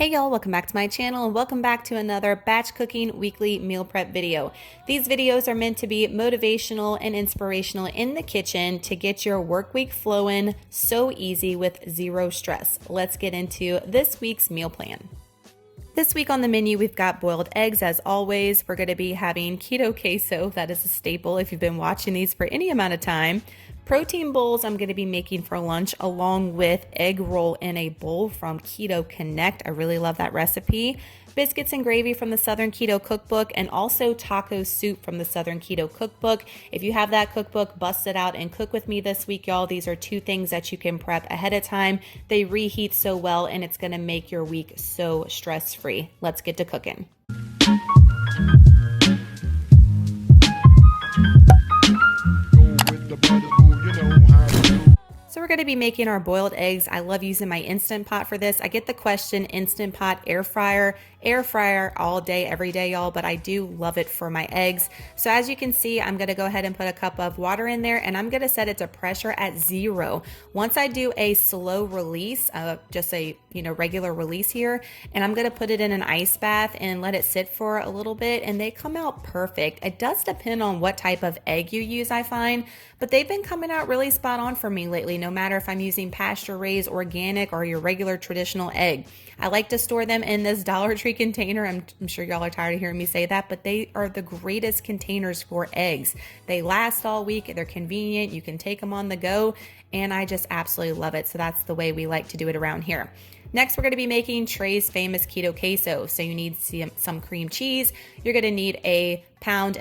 Hey y'all, welcome back to my channel and welcome back to another batch cooking weekly meal prep video. These videos are meant to be motivational and inspirational in the kitchen to get your work week flowing so easy with zero stress. Let's get into this week's meal plan. This week on the menu, we've got boiled eggs as always. We're going to be having Keto Queso. That is a staple if you've been watching these for any amount of time. Protein bowls I'm going to be making for lunch along with egg roll in a bowl from Keto Connect. I really love that recipe. Biscuits and gravy from the Southern Keto Cookbook, and also taco soup from the Southern Keto Cookbook. If you have that cookbook, bust it out and cook with me this week, y'all. These are two things that you can prep ahead of time. They reheat so well, and it's going to make your week so stress-free. Let's get to cooking. So we're going to be making our boiled eggs. I love using my Instant Pot for this. I get the question, Instant Pot, air fryer all day, every day, y'all, but I do love it for my eggs. So as you can see, I'm going to go ahead and put a cup of water in there, and I'm going to set it to pressure at 0. Once I do a slow release, just a regular release here, and I'm going to put it in an ice bath and let it sit for a little bit, and they come out perfect. It does depend on what type of egg you use, I find, but they've been coming out really spot on for me lately, no matter if I'm using pasture raised, organic, or your regular traditional egg. I like to store them in this Dollar Tree container. I'm sure y'all are tired of hearing me say that, but they are the greatest containers for eggs. They last all week. They're convenient. You can take them on the go, and I just absolutely love it. So that's the way we like to do it around here. Next, we're going to be making Trey's famous Keto Queso. So you need some cream cheese. You're going to need 1.25 pounds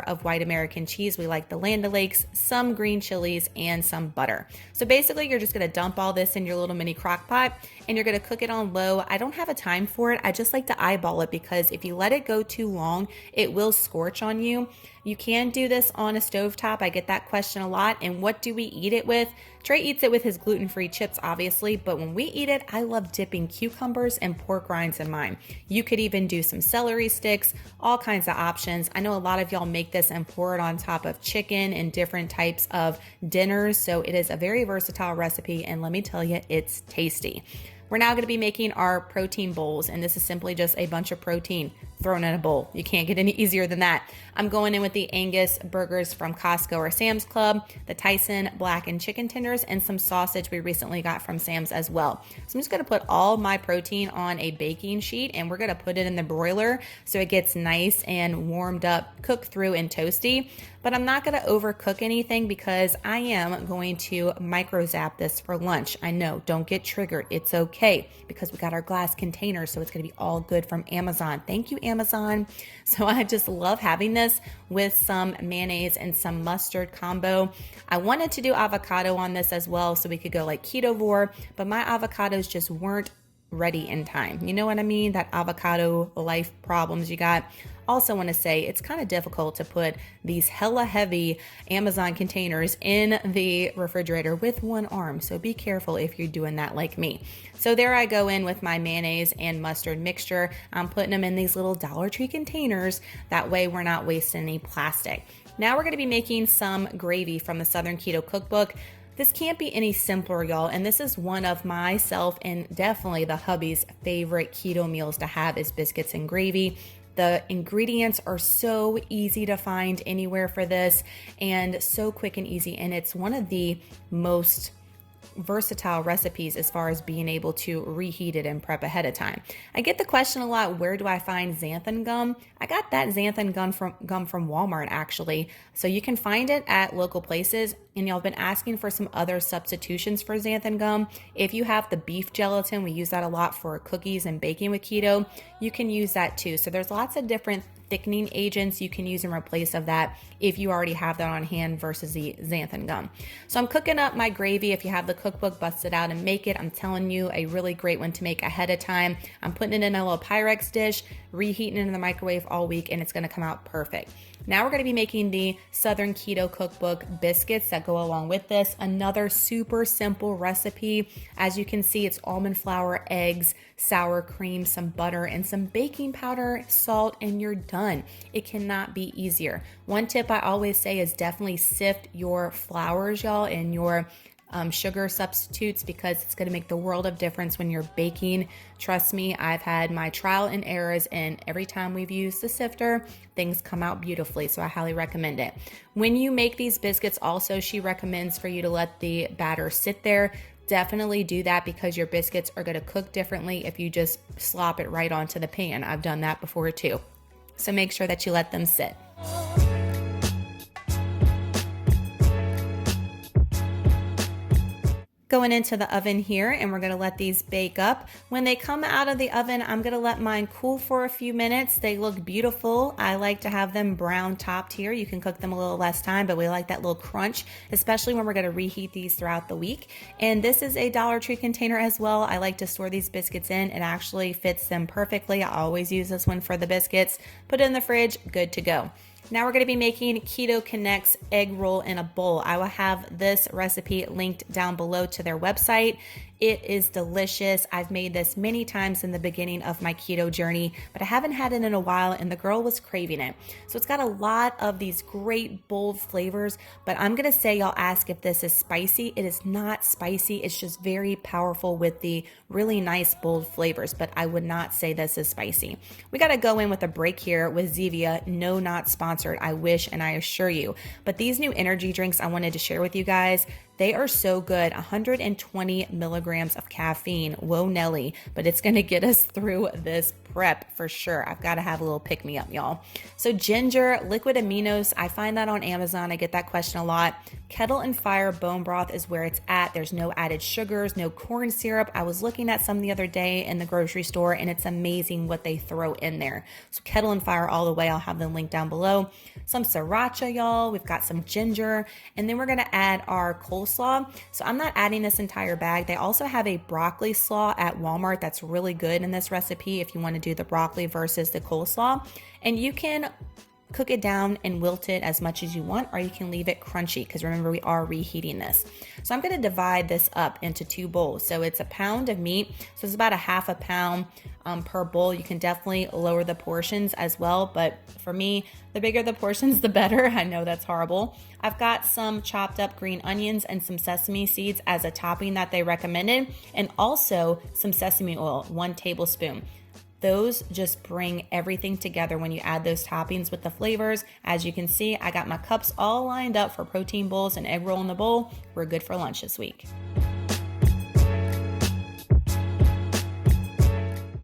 of white American cheese. We like the Land O'Lakes, some green chilies, and some butter. So basically, you're just going to dump all this in your little mini crock pot, and you're going to cook it on low. I don't have a time for it. I just like to eyeball it because if you let it go too long, it will scorch on you. You can do this on a stovetop. I get that question a lot. And what do we eat it with? Trey eats it with his gluten-free chips, obviously, but when we eat it, I love dipping cucumbers and pork rinds in mine. You could even do some celery sticks, all kinds of options. I know a lot of y'all make this and pour it on top of chicken and different types of dinners, so it is a very versatile recipe, and let me tell you, it's tasty. We're now going to be making our protein bowls, and this is simply just a bunch of protein thrown in a bowl. You can't get any easier than that. I'm going in with the Angus burgers from Costco or Sam's Club, the Tyson blackened chicken tenders, and some sausage we recently got from Sam's as well. So I'm just going to put all my protein on a baking sheet, and we're going to put it in the broiler so it gets nice and warmed up, cooked through and toasty. But I'm not going to overcook anything because I am going to micro zap this for lunch. I know, don't get triggered. It's okay because we got our glass container, so it's going to be all good from Amazon. Thank you, Amazon. So I just love having this with some mayonnaise and some mustard combo. I wanted to do avocado on this as well so we could go like ketovore, but my avocados just weren't ready in time. You know what I mean? That avocado life problems you got. Also want to say it's kind of difficult to put these hella heavy Amazon containers in the refrigerator with one arm. So be careful if you're doing that like me. So there I go in with my mayonnaise and mustard mixture. I'm putting them in these little Dollar Tree containers. That way we're not wasting any plastic. Now we're going to be making some gravy from the Southern Keto Cookbook. This can't be any simpler, y'all, and this is one of myself and definitely the hubby's favorite keto meals to have is biscuits and gravy. The ingredients are so easy to find anywhere for this and so quick and easy, and it's one of the most versatile recipes as far as being able to reheat it and prep ahead of time. I get the question a lot, where do I find xanthan gum? I got that xanthan gum from Walmart actually. So you can find it at local places, and y'all have been asking for some other substitutions for xanthan gum. If you have the beef gelatin, we use that a lot for cookies and baking with keto, you can use that too. So there's lots of different thickening agents you can use in replace of that if you already have that on hand versus the xanthan gum. So I'm cooking up my gravy. If you have the cookbook, bust it out and make it. I'm telling you, a really great one to make ahead of time. I'm putting it in a little Pyrex dish, reheating it in the microwave all week, and it's going to come out perfect. Now we're going to be making the Southern Keto Cookbook biscuits that go along with this. Another super simple recipe. As you can see, it's almond flour, eggs, sour cream, some butter, and some baking powder, salt, and you're done. It cannot be easier. One tip I always say is definitely sift your flours, y'all, and your sugar substitutes because it's going to make the world of difference when you're baking. Trust me, I've had my trial and errors, and every time we've used the sifter, things come out beautifully, so I highly recommend it. When you make these biscuits also, she recommends for you to let the batter sit there. Definitely do that because your biscuits are going to cook differently if you just slop it right onto the pan. I've done that before too. So make sure that you let them sit. Going into the oven here, and we're gonna let these bake up. When they come out of the oven, I'm gonna let mine cool for a few minutes. They look beautiful. I like to have them brown topped here. You can cook them a little less time, but we like that little crunch, especially when we're gonna reheat these throughout the week. And this is a Dollar Tree container as well. I like to store these biscuits in. It actually fits them perfectly. I always use this one for the biscuits. Put it in the fridge, good to go. Now we're going to be making Keto Connect's egg roll in a bowl. I will have this recipe linked down below to their website. It is delicious. I've made this many times in the beginning of my keto journey, but I haven't had it in a while, and the girl was craving it. So it's got a lot of these great bold flavors, but I'm going to say, y'all ask if this is spicy. It is not spicy. It's just very powerful with the really nice bold flavors, but I would not say this is spicy. We got to go in with a break here with Zevia. No, not sponsored. I wish, and I assure you. But these new energy drinks I wanted to share with you guys, they are so good. 120 milligrams of caffeine. Whoa, Nelly. But it's going to get us through this prep for sure. I've got to have a little pick me up, y'all. So ginger, liquid aminos. I find that on Amazon. I get that question a lot. Kettle and Fire bone broth is where it's at. There's no added sugars, no corn syrup. I was looking at some the other day in the grocery store, and it's amazing what they throw in there. So Kettle and Fire all the way. I'll have them linked down below. Some sriracha, y'all. We've got some ginger. And then we're going to add our coleslaw. So I'm not adding this entire bag. They also have a broccoli slaw at Walmart that's really good in this recipe if you want to do the broccoli versus the coleslaw. And you can cook it down and wilt it as much as you want, or you can leave it crunchy because remember, we are reheating this. So I'm going to divide this up into 2 bowls. So it's a pound of meat. So it's about a half a pound per bowl. You can definitely lower the portions as well, but for me, the bigger the portions, the better. I know that's horrible. I've got some chopped up green onions and some sesame seeds as a topping that they recommended, and also some sesame oil, 1 tablespoon. Those just bring everything together when you add those toppings with the flavors. As you can see, I got my cups all lined up for protein bowls and egg roll in the bowl. We're good for lunch this week.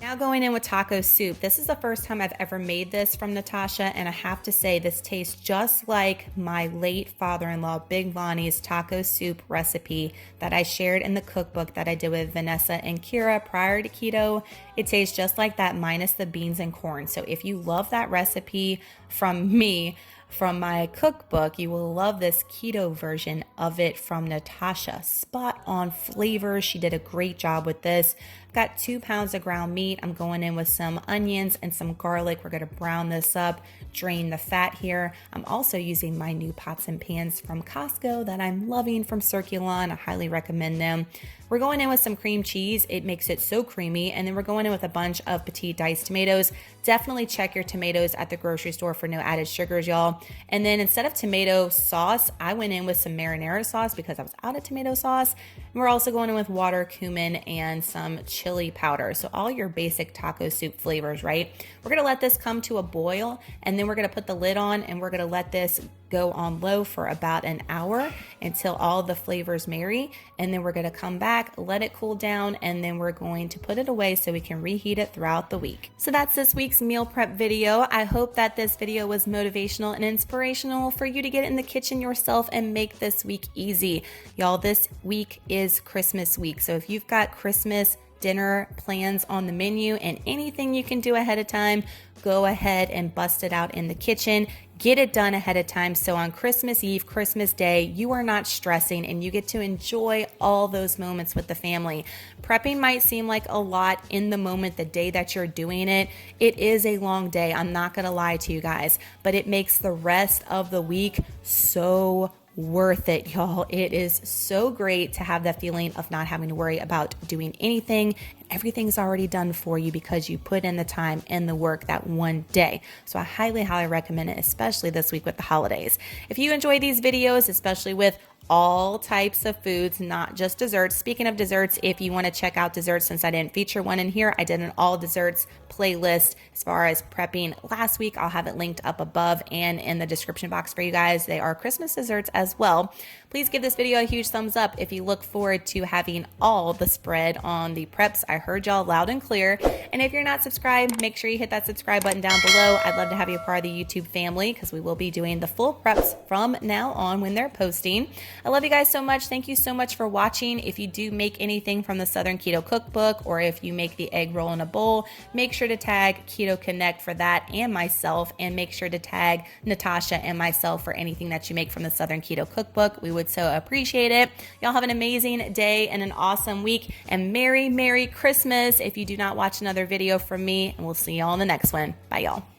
Now going in with taco soup. This is the first time I've ever made this from Natasha, and I have to say this tastes just like my late father-in-law, Big Lonnie's taco soup recipe that I shared in the cookbook that I did with Vanessa and Kira prior to keto. It tastes just like that minus the beans and corn. So if you love that recipe from me, from my cookbook, you will love this keto version of it from Natasha. Spot on flavors. She did a great job with this. I've got 2 pounds of ground meat. I'm going in with some onions and some garlic. We're going to brown this up, drain the fat here. I'm also using my new pots and pans from Costco that I'm loving from Circulon. I highly recommend them. We're going in with some cream cheese. It makes it so creamy. And then we're going in with a bunch of petite diced tomatoes. Definitely check your tomatoes at the grocery store for no added sugars, y'all. And then instead of tomato sauce, I went in with some marinara sauce because I was out of tomato sauce. And we're also going in with water, cumin, and some chili powder. So all your basic taco soup flavors, right? We're gonna let this come to a boil, and then we're gonna put the lid on, and we're gonna let this go on low for about an hour until all the flavors marry. And then we're gonna come back, let it cool down, and then we're going to put it away so we can reheat it throughout the week. So that's this week's meal prep video. I hope that this video was motivational and inspirational for you to get in the kitchen yourself and make this week easy. Y'all, this week is Christmas week. So if you've got Christmas dinner plans on the menu and anything you can do ahead of time, go ahead and bust it out in the kitchen. Get it done ahead of time so on Christmas Eve, Christmas Day, you are not stressing and you get to enjoy all those moments with the family. Prepping might seem like a lot in the moment, the day that you're doing it. It is a long day, I'm not gonna lie to you guys, but it makes the rest of the week so worth it, y'all. It is so great to have that feeling of not having to worry about doing anything. Everything's already done for you because you put in the time and the work that one day. So I highly, highly recommend it, especially this week with the holidays. If you enjoy these videos, especially with all types of foods, not just desserts. Speaking of desserts, if you want to check out desserts, since I didn't feature one in here, I did an all desserts playlist as far as prepping last week. I'll have it linked up above and in the description box for you guys. They are Christmas desserts as well. Please give this video a huge thumbs up if you look forward to having all the spread on the preps. I heard y'all loud and clear. And if you're not subscribed, make sure you hit that subscribe button down below. I'd love to have you a part of the YouTube family because we will be doing the full preps from now on when they're posting. I love you guys so much. Thank you so much for watching. If you do make anything from the Southern Keto Cookbook, or if you make the egg roll in a bowl, make sure to tag Keto Connect for that and myself, and make sure to tag Natasha and myself for anything that you make from the Southern Keto Cookbook. We would so appreciate it. Y'all have an amazing day and an awesome week, and Merry Christmas if you do not watch another video from me, and we'll see y'all in the next one. Bye y'all.